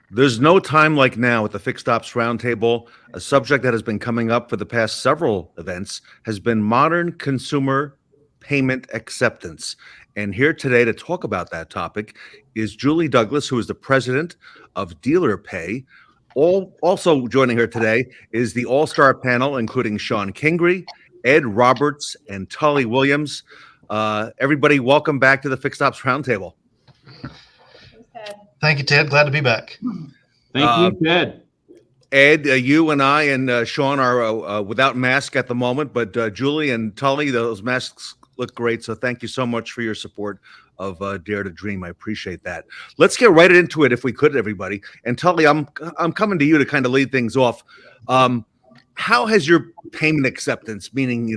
There's no time like now at the Fixed Ops Roundtable. A subject that has been coming up for the past several events has been modern consumer payment acceptance. And here today to talk about that topic is Julie Douglas, who is the president of Dealer Pay. Also joining her today is the all-star panel, including Sean Kingry, Ed Roberts, and Tully Williams. Everybody, welcome back to the Fixed Ops Roundtable. Thanks, Ted. Thank you, Ted. Glad to be back. Thank you, Ted. Ed, you and I and Sean are without mask at the moment, but Julie and Tully, those masks look great. So thank you so much for your support of Dare to Dream. I appreciate that. Let's get right into it if we could, everybody. And Tully, I'm coming to you to kind of lead things off. How has your payment acceptance, meaning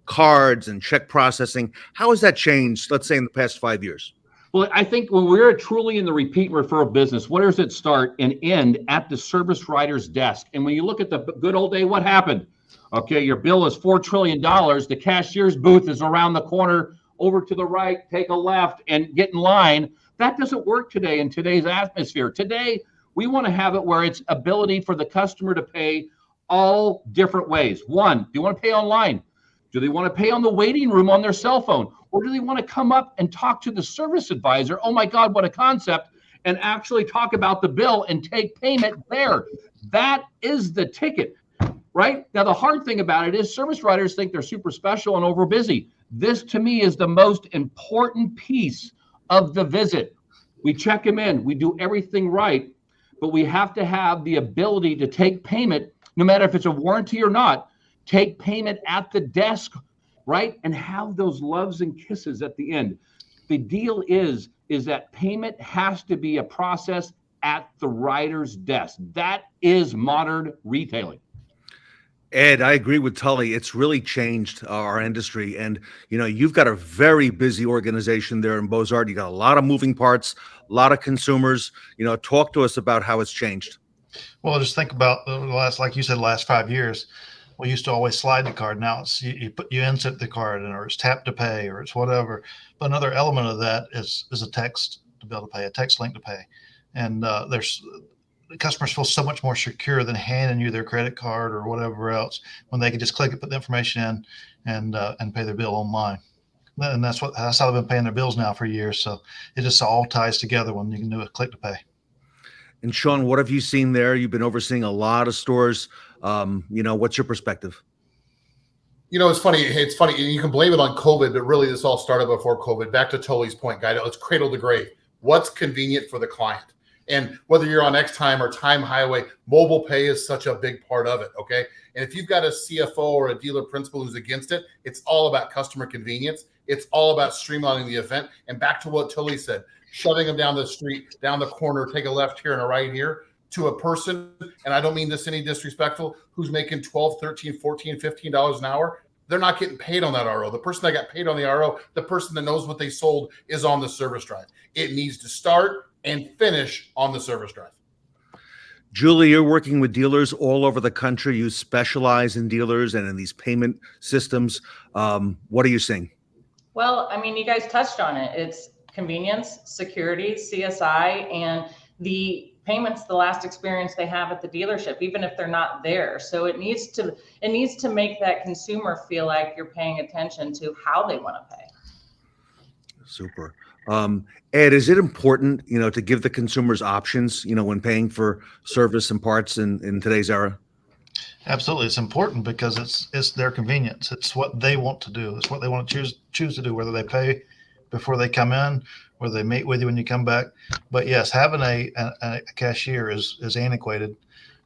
cards and check processing, how has that changed? Let's say in the past 5 years. Well, I think when we're truly in the repeat and referral business, where does it start and end? At the service writer's desk. And when you look at the good old day, what happened? Okay, your bill is $4 trillion. The cashier's booth is around the corner, over to the right, take a left, and get in line. That doesn't work today in today's atmosphere. Today, we want to have it where it's ability for the customer to pay all different ways. One, do you want to pay online? Do they want to pay on the waiting room on their cell phone? Or do they want to come up and talk to the service advisor? Oh my God, what a concept. And actually talk about the bill and take payment there. That is the ticket, right? Now, the hard thing about it is service writers think they're super special and over busy. This to me is the most important piece of the visit. We check them in, we do everything right, but we have to have the ability to take payment, no matter if it's a warranty or not, take payment at the desk, right? And have those loves and kisses at the end. The deal is that payment has to be a process at the writer's desk. That is modern retailing. Ed, I agree with Tully. It's really changed our industry. And, you've got a very busy organization there in Beaux-Arts. You got a lot of moving parts, a lot of consumers. Talk to us about how it's changed. Well, just think about the last, like you said, last 5 years. We used to always slide the card. Now it's you insert the card, or it's tap to pay, or it's whatever. But another element of that is a text to be able to pay, a text link to pay. And the customers feel so much more secure than handing you their credit card or whatever else, when they can just click it, put the information in, and pay their bill online. And that's how they've been paying their bills now for years. So it just all ties together when you can do a click to pay. And Sean, what have you seen there? You've been overseeing a lot of stores. What's your perspective? It's funny. It's funny. You can blame it on COVID, but really this all started before COVID. Back to Tully's point, guy. It's cradle to grave. What's convenient for the client? And whether you're on X Time or Time Highway, mobile pay is such a big part of it, okay? And if you've got a CFO or a dealer principal who's against it, it's all about customer convenience. It's all about streamlining the event. And back to what Tully said, shoving them down the street, down the corner, take a left here and a right here, to a person, and I don't mean this any disrespectful, who's making $12, $13, $14, $15 an hour. They're not getting paid on that RO. The person that got paid on the RO, the person that knows what they sold, is on the service drive. It needs to start and finish on the service drive. Julie, you're working with dealers all over the country. You specialize in dealers and in these payment systems. What are you seeing? Well, you guys touched on it. It's convenience, security, CSI, and the payments, the last experience they have at the dealership, even if they're not there. So it needs to make that consumer feel like you're paying attention to how they want to pay. Super. Ed, is it important, to give the consumers options, when paying for service and parts in today's era? Absolutely. It's important because it's their convenience. It's what they want to do. It's what they want to choose to do, whether they pay before they come in, whether they meet with you when you come back. But yes, having a cashier is antiquated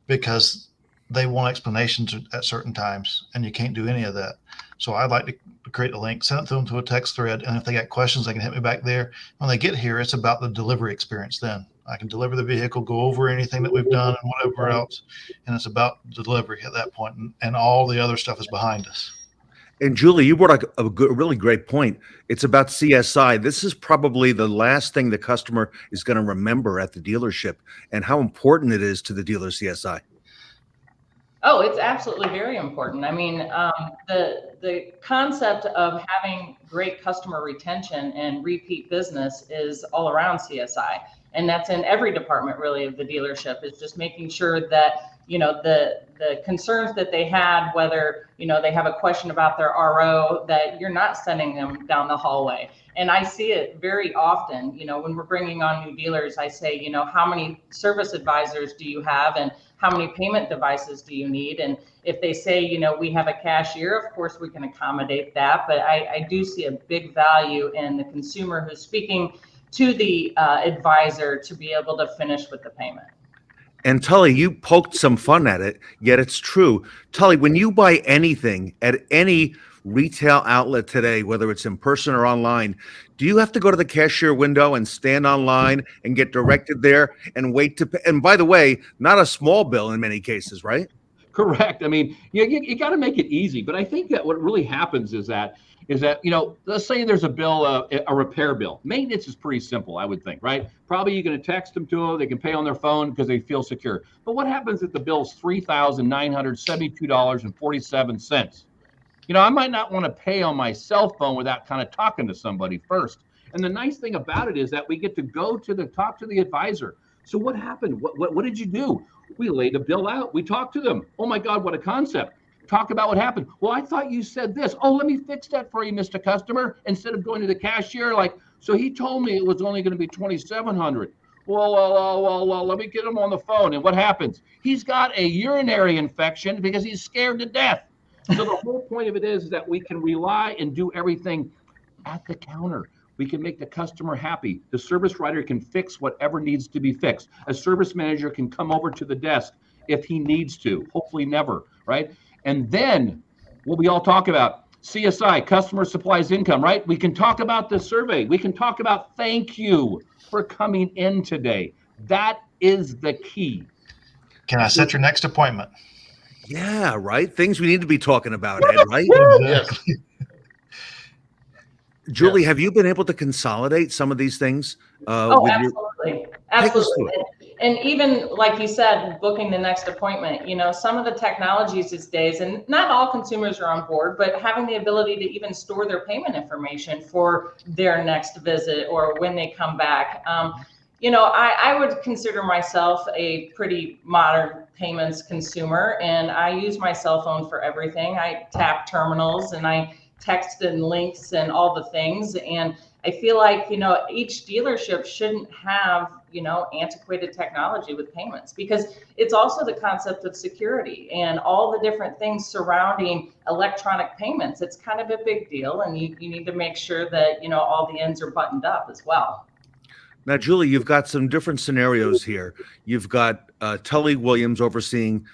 because they want explanations at certain times, and you can't do any of that. So I'd like to create a link, send it to them to a text thread, and if they got questions, they can hit me back there. When they get here, it's about the delivery experience. Then I can deliver the vehicle, go over anything that we've done and whatever else, and it's about delivery at that point, and all the other stuff is behind us. And Julie, you brought a really great point. It's about CSI. This is probably the last thing the customer is going to remember at the dealership, and how important it is to the dealer CSI. Oh, it's absolutely very important. The concept of having great customer retention and repeat business is all around CSI. And that's in every department really of the dealership, is just making sure that, you know, the concerns that they had, whether, you know, they have a question about their RO, that you're not sending them down the hallway. And I see it very often, you know, when we're bringing on new dealers, I say, you know, how many service advisors do you have, and how many payment devices do you need? And if they say, you know, we have a cashier, of course we can accommodate that. But I do see a big value in the consumer who's speaking to the advisor to be able to finish with the payment. And Tully, you poked some fun at it, yet it's true. Tully, when you buy anything at any retail outlet today, whether it's in person or online, do you have to go to the cashier window and stand online and get directed there and wait to pay? And by the way, not a small bill in many cases, right? Correct. I mean, you got to make it easy. But I think that what really happens is that, you know, let's say there's a bill, a repair bill. Maintenance is pretty simple, I would think, right? Probably you're going to text them to them. They can pay on their phone because they feel secure. But what happens if the bill's $3,972.47? You know, I might not want to pay on my cell phone without kind of talking to somebody first. And the nice thing about it is that we get to go to talk to the advisor. So what happened? What did you do? We laid a bill out. We talked to them. Oh my God, what a concept. Talk about what happened. Well, I thought you said this. Oh, let me fix that for you, Mr. Customer. Instead of going to the cashier, like, so he told me it was only going to be $2,700. Well, let me get him on the phone. And what happens? He's got a urinary infection because he's scared to death. So the whole point of it is that we can rely and do everything at the counter. We can make the customer happy. The service writer can fix whatever needs to be fixed. A service manager can come over to the desk if he needs to, hopefully never, right? And then what we all talk about, CSI, customer supplies income, right? We can talk about the survey. We can talk about thank you for coming in today. That is the key. Can I set your next appointment? Yeah, right. Things we need to be talking about, Ed, right? Exactly. Julie, have you been able to consolidate some of these things? Oh, with absolutely. Take us through Absolutely. And even like you said, booking the next appointment, you know, some of the technologies these days, and not all consumers are on board, but having the ability to even store their payment information for their next visit or when they come back. You know, I would consider myself a pretty modern payments consumer, and I use my cell phone for everything. I tap terminals and I text and links and all the things. And I feel like, you know, each dealership shouldn't have, you know, antiquated technology with payments, because it's also the concept of security and all the different things surrounding electronic payments. It's kind of a big deal, and you need to make sure that, you know, all the ends are buttoned up as well. Now, Julie, you've got some different scenarios here. You've got Tully Williams overseeing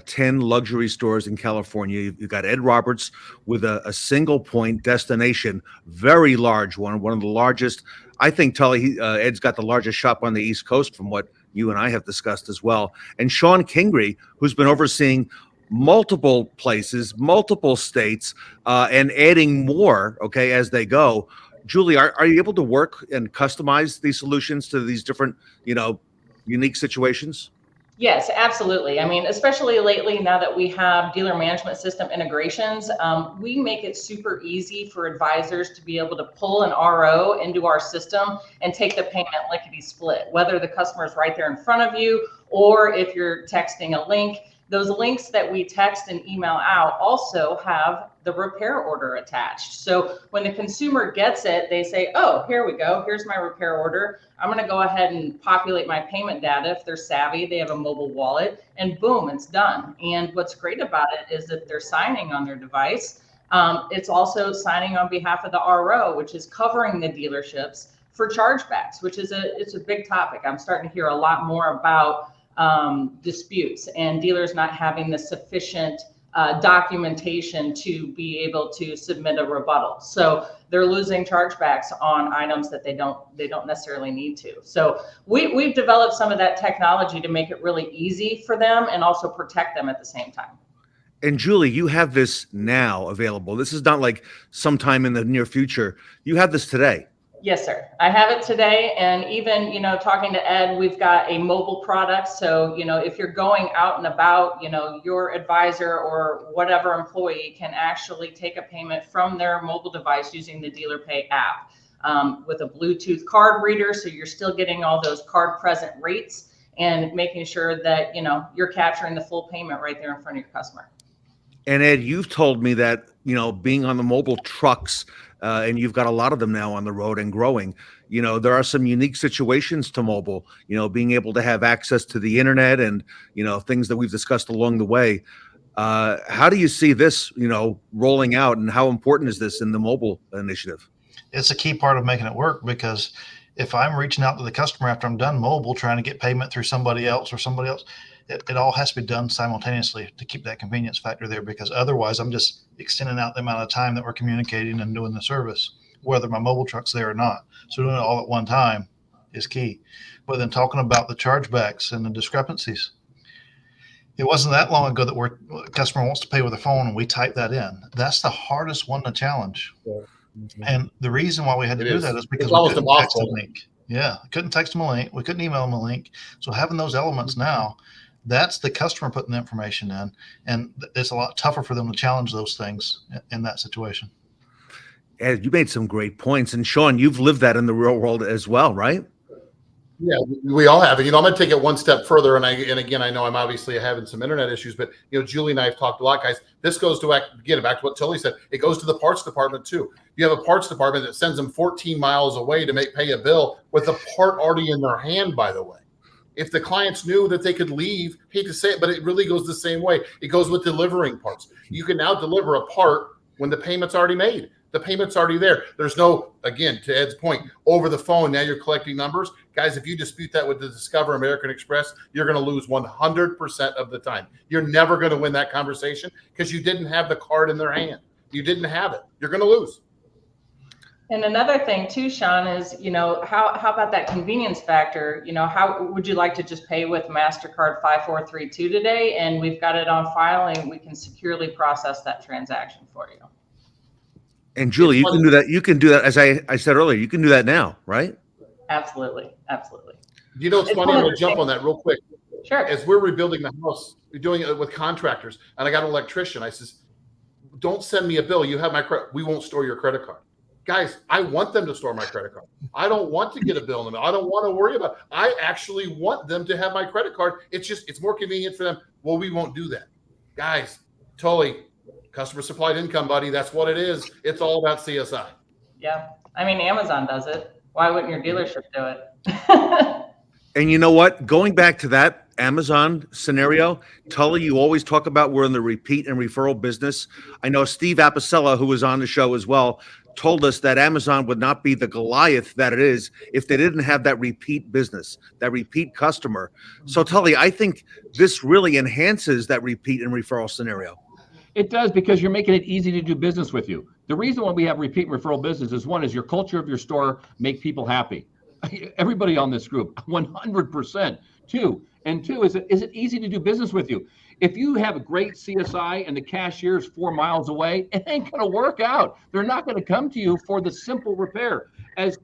10 luxury stores in California. You've got Ed Roberts with a single point destination, very large one of the largest. I think Tully, Ed's got the largest shop on the East Coast from what you and I have discussed as well. And Sean Kingery, who's been overseeing multiple places, multiple states, and adding more, okay, as they go. Julie, are you able to work and customize these solutions to these different, you know, unique situations? Yes, absolutely. I mean, especially lately, now that we have dealer management system integrations, we make it super easy for advisors to be able to pull an RO into our system and take the payment lickety split, whether the customer is right there in front of you or if you're texting a link. Those links that we text and email out also have the repair order attached. So when the consumer gets it, they say, oh, here we go. Here's my repair order. I'm going to go ahead and populate my payment data. If they're savvy, they have a mobile wallet, and boom, it's done. And what's great about it is that they're signing on their device. It's also signing on behalf of the RO, which is covering the dealerships for chargebacks, which is it's a big topic. I'm starting to hear a lot more about disputes and dealers not having the sufficient documentation to be able to submit a rebuttal. So they're losing chargebacks on items that they don't necessarily need to. So we've developed some of that technology to make it really easy for them and also protect them at the same time. And Julie, you have this now available. This is not like sometime in the near future. You have this today. Yes, sir. I have it today. And even, you know, talking to Ed, we've got a mobile product. So, you know, if you're going out and about, you know, your advisor or whatever employee can actually take a payment from their mobile device using the Dealer Pay app. with a Bluetooth card reader. So you're still getting all those card present rates and making sure that, you're capturing the full payment right there in front of your customer. And Ed, you've told me that, being on the mobile trucks, and you've got a lot of them now on the road and growing, there are some unique situations to mobile, being able to have access to the internet and, things that we've discussed along the way. How do you see this, rolling out, and how important is this in the mobile initiative? It's a key part of making it work, because if I'm reaching out to the customer after I'm done mobile, trying to get payment through somebody else, it all has to be done simultaneously to keep that convenience factor there, because otherwise I'm just extending out the amount of time that we're communicating and doing the service, whether my mobile truck's there or not. So doing it all at one time is key. But then talking about the chargebacks and the discrepancies, it wasn't that long ago that a customer wants to pay with a phone and we type that in. That's the hardest one to challenge. Mm-hmm. And the reason why we had to do that is because it's we almost couldn't text a impossible. link. Yeah, couldn't text them a link. We couldn't email them a link. So having those elements now, that's the customer putting the information in, and it's a lot tougher for them to challenge those things in that situation. Ed, you made some great points, and Sean, you've lived that in the real world as well, right? Yeah, we all have it. I'm going to take it one step further, and again, I know I'm obviously having some internet issues, but Julie and I have talked a lot, guys. This goes to back to what Tilly said. It goes to the parts department too. You have a parts department that sends them 14 miles away to pay a bill with a part already in their hand. By the way, if the clients knew that they could leave, hate to say it, but it really goes the same way. It goes with delivering parts. You can now deliver a part when the payment's already made. The payment's already there. There's no, again, to Ed's point, over the phone, now you're collecting numbers. Guys, if you dispute that with the Discover American Express, you're going to lose 100% of the time. You're never going to win that conversation because you didn't have the card in their hand. You didn't have it. You're going to lose. And another thing too, Sean, is, how about that convenience factor? How would you like to just pay with MasterCard 5432 today? And we've got it on file and we can securely process that transaction for you. And Julie, you can do that. You can do that. As I said earlier, you can do that now, right? Absolutely. Absolutely. It's funny. I'm going to jump on that real quick. Sure. As we're rebuilding the house, we're doing it with contractors, and I got an electrician. I says, don't send me a bill. You have my credit. We won't store your credit card. Guys, I want them to store my credit card. I don't want to get a bill in the mail. I don't want to worry about it. I actually want them to have my credit card. It's more convenient for them. Well, we won't do that. Guys, totally customer supplied income, buddy. That's what it is. It's all about CSI. Yeah. I mean, Amazon does it. Why wouldn't your dealership do it? And you know what? Going back to that Amazon scenario, Tully, you always talk about we're in the repeat and referral business. I know Steve Apicella, who was on the show as well, told us that Amazon would not be the Goliath that it is if they didn't have that repeat business, that repeat customer. So Tully, I think this really enhances that repeat and referral scenario. It does, because you're making it easy to do business with you. The reason why we have repeat and referral business is, one, is your culture of your store make people happy. Everybody on this group, 100%. Two, is it easy to do business with you? If you have a great CSI and the cashier is 4 miles away, it ain't going to work out. They're not going to come to you for the simple repair. As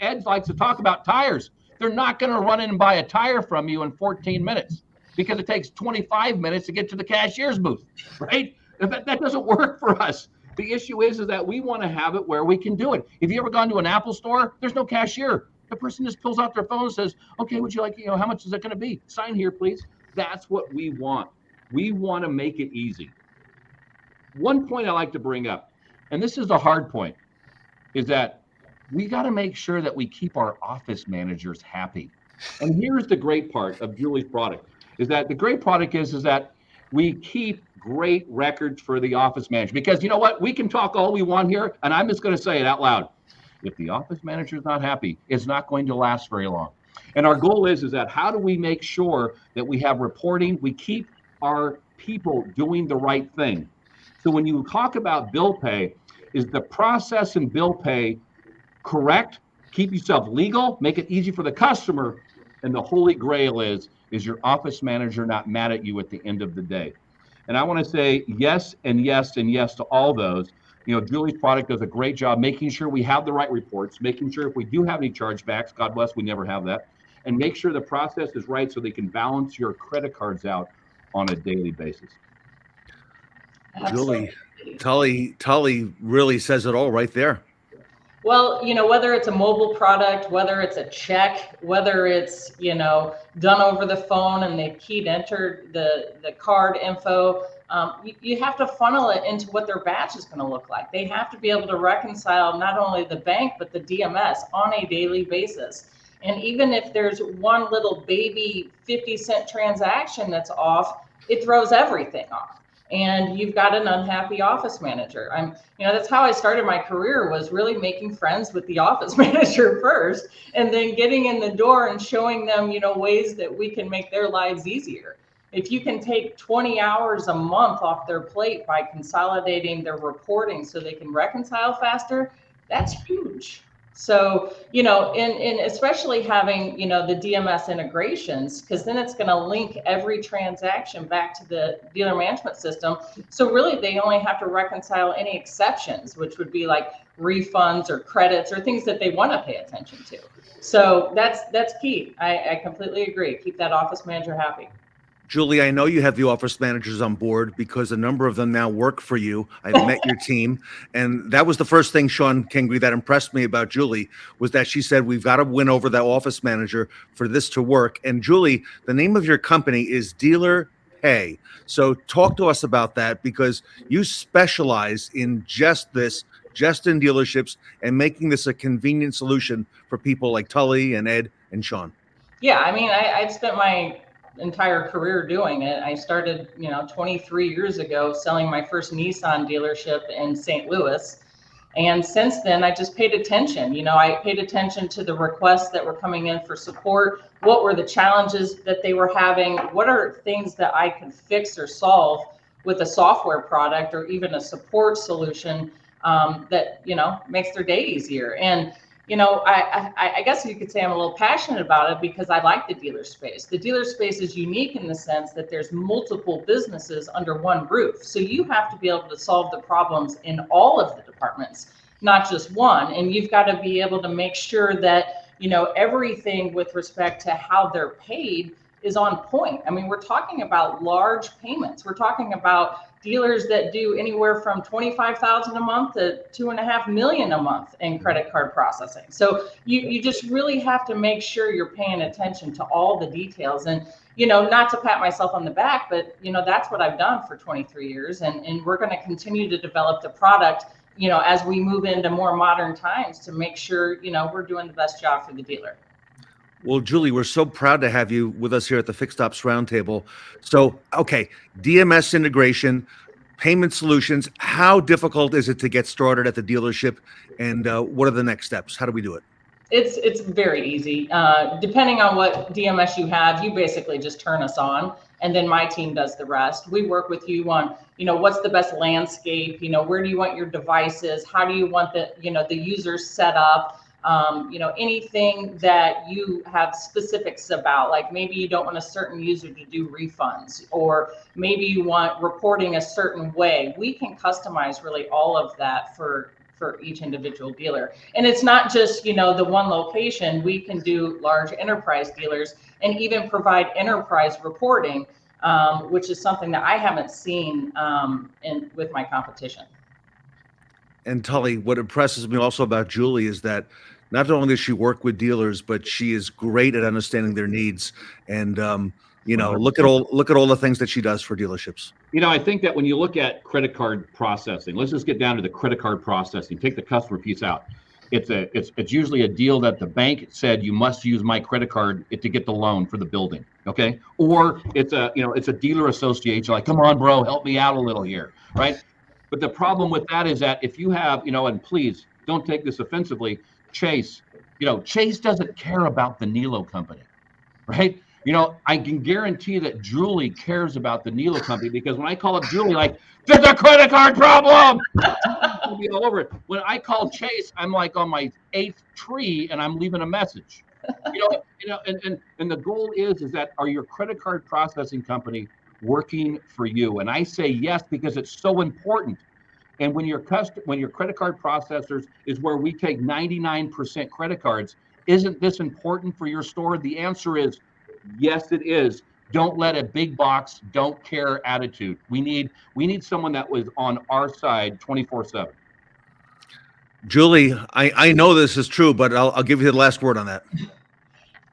Ed likes to talk about tires, they're not going to run in and buy a tire from you in 14 minutes because it takes 25 minutes to get to the cashier's booth, right? That doesn't work for us. The issue is that we want to have it where we can do it. If you ever gone to an Apple store, there's no cashier. The person just pulls out their phone and says, okay, would you like, how much is that going to be? Sign here, please. That's what we want. We want to make it easy. One point I like to bring up, and this is a hard point, is that we got to make sure that we keep our office managers happy. And here's the great part of Julie's product, is that the great product is that we keep great records for the office manager. Because you know what? We can talk all we want here, and I'm just going to say it out loud. If the office manager is not happy, it's not going to last very long. And our goal is that how do we make sure that we have reporting, we keep our people doing the right thing. So when you talk about bill pay, is the process in bill pay correct? Keep yourself legal, make it easy for the customer, and the holy grail is your office manager not mad at you at the end of the day? And I want to say yes and yes and yes to all those. Julie's product does a great job making sure we have the right reports, making sure if we do have any chargebacks, God bless, we never have that, and make sure the process is right so they can balance your credit cards out on a daily basis. Julie, Tully really says it all right there. Well, whether it's a mobile product, whether it's a check, whether it's, done over the phone and they've keyed entered the card info, you have to funnel it into what their batch is going to look like. They have to be able to reconcile not only the bank, but the DMS on a daily basis. And even if there's one little baby 50-cent transaction that's off, it throws everything off. And you've got an unhappy office manager. That's how I started my career, was really making friends with the office manager first, and then getting in the door and showing them, ways that we can make their lives easier. If you can take 20 hours a month off their plate by consolidating their reporting so they can reconcile faster, that's huge. So, and especially having, the DMS integrations, because then it's going to link every transaction back to the dealer management system. So really, they only have to reconcile any exceptions, which would be like refunds or credits or things that they want to pay attention to. So that's key. I completely agree. Keep that office manager happy. Julie, I know you have the office managers on board because a number of them now work for you. I've met your team. And that was the first thing, Sean Kingery, that impressed me about Julie, was that she said, we've got to win over that office manager for this to work. And Julie, the name of your company is Dealer Pay. So talk to us about that, because you specialize in just this, just in dealerships, and making this a convenient solution for people like Tully and Ed and Sean. Yeah, I've spent my entire career doing it. I started, 23 years ago selling my first Nissan dealership in St. Louis. And since then, I just paid attention. I paid attention to the requests that were coming in for support. What were the challenges that they were having? What are things that I could fix or solve with a software product or even a support solution that, makes their day easier? And I guess you could say I'm a little passionate about it because I like the dealer space. The dealer space is unique in the sense that there's multiple businesses under one roof. So you have to be able to solve the problems in all of the departments, not just one. And you've got to be able to make sure that, everything with respect to how they're paid is on point. We're talking about large payments. We're talking about dealers that do anywhere from $25,000 a month to $2.5 million a month in credit card processing. So you just really have to make sure you're paying attention to all the details. And, not to pat myself on the back, but, that's what I've done for 23 years. And we're going to continue to develop the product, as we move into more modern times to make sure, we're doing the best job for the dealer. Well, Julie, we're so proud to have you with us here at the Fixed Ops Roundtable. So, okay, DMS integration, payment solutions. How difficult is it to get started at the dealership, and what are the next steps? How do we do it? It's very easy. Depending on what DMS you have, you basically just turn us on, and then my team does the rest. We work with you on, what's the best landscape, where do you want your devices? How do you want the users set up? Anything that you have specifics about, like maybe you don't want a certain user to do refunds, or maybe you want reporting a certain way. We can customize really all of that for each individual dealer. And it's not just, the one location. We can do large enterprise dealers and even provide enterprise reporting, which is something that I haven't seen with my competition. And Tully, what impresses me also about Julie is that not only does she work with dealers, but she is great at understanding their needs. And look at all the things that she does for dealerships. I think that when you look at credit card processing, let's just get down to the credit card processing. Take the customer piece out. It's usually a deal that the bank said you must use my credit card to get the loan for the building. Okay, or it's a dealer association like, come on, bro, help me out a little here, right? But the problem with that is that if you have, and please don't take this offensively, Chase doesn't care about the Nilo company, right? I can guarantee that Julie cares about the Nilo company, because when I call up Julie, like, there's a credit card problem, I'll be all over it. When I call Chase, I'm like on my 8th tree and I'm leaving a message. And the goal is that, are your credit card processing company working for you? And I say yes, because it's so important. And when your credit card processors is where we take 99% credit cards, isn't this important for your store? The answer is yes, it is. Don't let a big box, don't care attitude. We need someone that was on our side 24/7. Julie, I know this is true, but I'll give you the last word on that.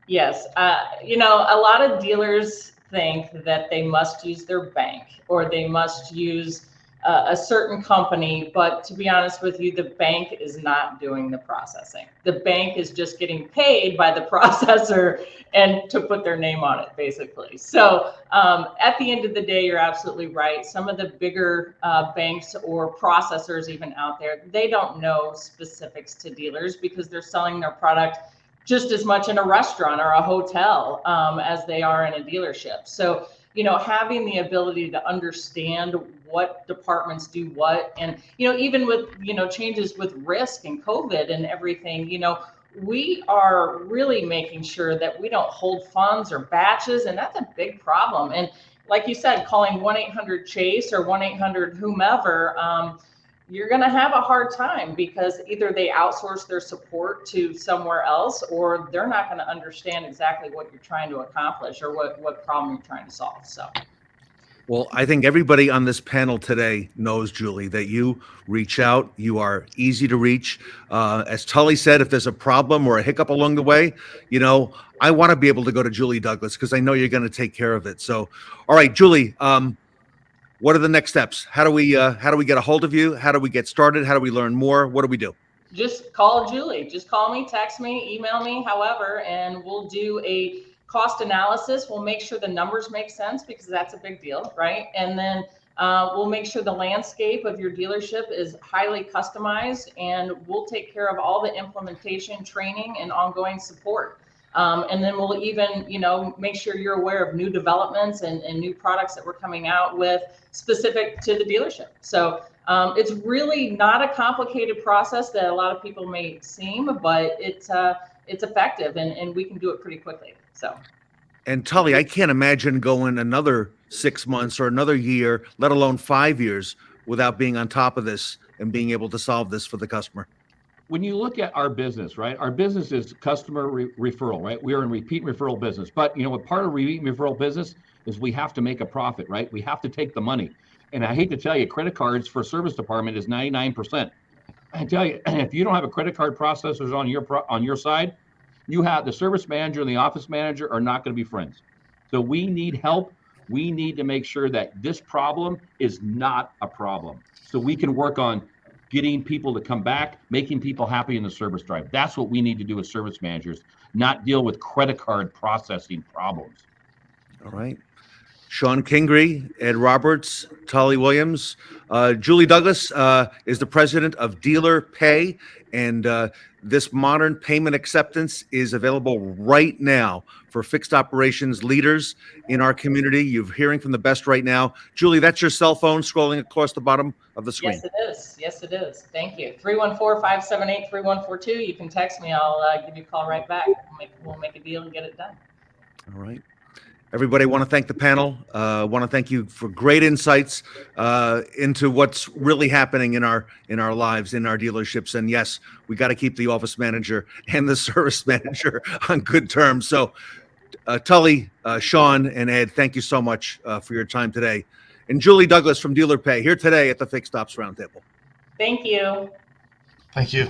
Yes, a lot of dealers think that they must use their bank or they must use a certain company, but to be honest with you, the bank is not doing the processing. The bank is just getting paid by the processor and to put their name on it, basically. So at the end of the day, you're absolutely right. Some of the bigger banks or processors even out there, they don't know specifics to dealers because they're selling their product just as much in a restaurant or a hotel as they are in a dealership. So, having the ability to understand what departments do what, and, even with, changes with risk and COVID and everything, we are really making sure that we don't hold funds or batches. And that's a big problem. And like you said, calling 1-800-CHASE or 1-800 whomever, you're going to have a hard time because either they outsource their support to somewhere else or they're not going to understand exactly what you're trying to accomplish or what problem you're trying to solve. So, Well, I think everybody on this panel today knows, Julie, that you reach out. You are easy to reach. As Tully said, if there's a problem or a hiccup along the way, I want to be able to go to Julie Douglas because I know you're going to take care of it. So, all right, Julie, what are the next steps? How do we get a hold of you? How do we get started? How do we learn more? What do we do? just call Julie. Just call me, text me, email me, however, and we'll do a cost analysis. We'll make sure the numbers make sense because that's a big deal, right? And then we'll make sure the landscape of your dealership is highly customized, and we'll take care of all the implementation, training, and ongoing support. And then we'll even, make sure you're aware of new developments and new products that we're coming out with specific to the dealership. So it's really not a complicated process that a lot of people may seem, but it's effective and we can do it pretty quickly. So. And Tully, I can't imagine going another 6 months or another year, let alone 5 years, without being on top of this and being able to solve this for the customer. When you look at our business, right? Our business is customer referral, right? We are in repeat referral business, but what part of repeat referral business is we have to make a profit, right? We have to take the money. And I hate to tell you, credit cards for service department is 99%. I tell you, if you don't have a credit card processors on your side, you have the service manager and the office manager are not going to be friends. So we need help. We need to make sure that this problem is not a problem. So we can work on getting people to come back, making people happy in the service drive. That's what we need to do as service managers, not deal with credit card processing problems. All right. Sean Kingery, Ed Roberts, Tully Williams. Julie Douglas is the president of Dealer Pay, and this modern payment acceptance is available right now for fixed operations leaders in our community. You're hearing from the best right now. Julie, that's your cell phone scrolling across the bottom of the screen. Yes, it is. Yes, it is. Thank you. 314-578-3142. You can text me. I'll give you a call right back. We'll make a deal and get it done. All right. Everybody, want to thank the panel. Want to thank you for great insights into what's really happening in our lives, in our dealerships. And yes, we got to keep the office manager and the service manager on good terms. So Tully, Sean, and Ed, thank you so much for your time today. And Julie Douglas from Dealer Pay here today at the Fixed Ops Roundtable. Thank you. Thank you.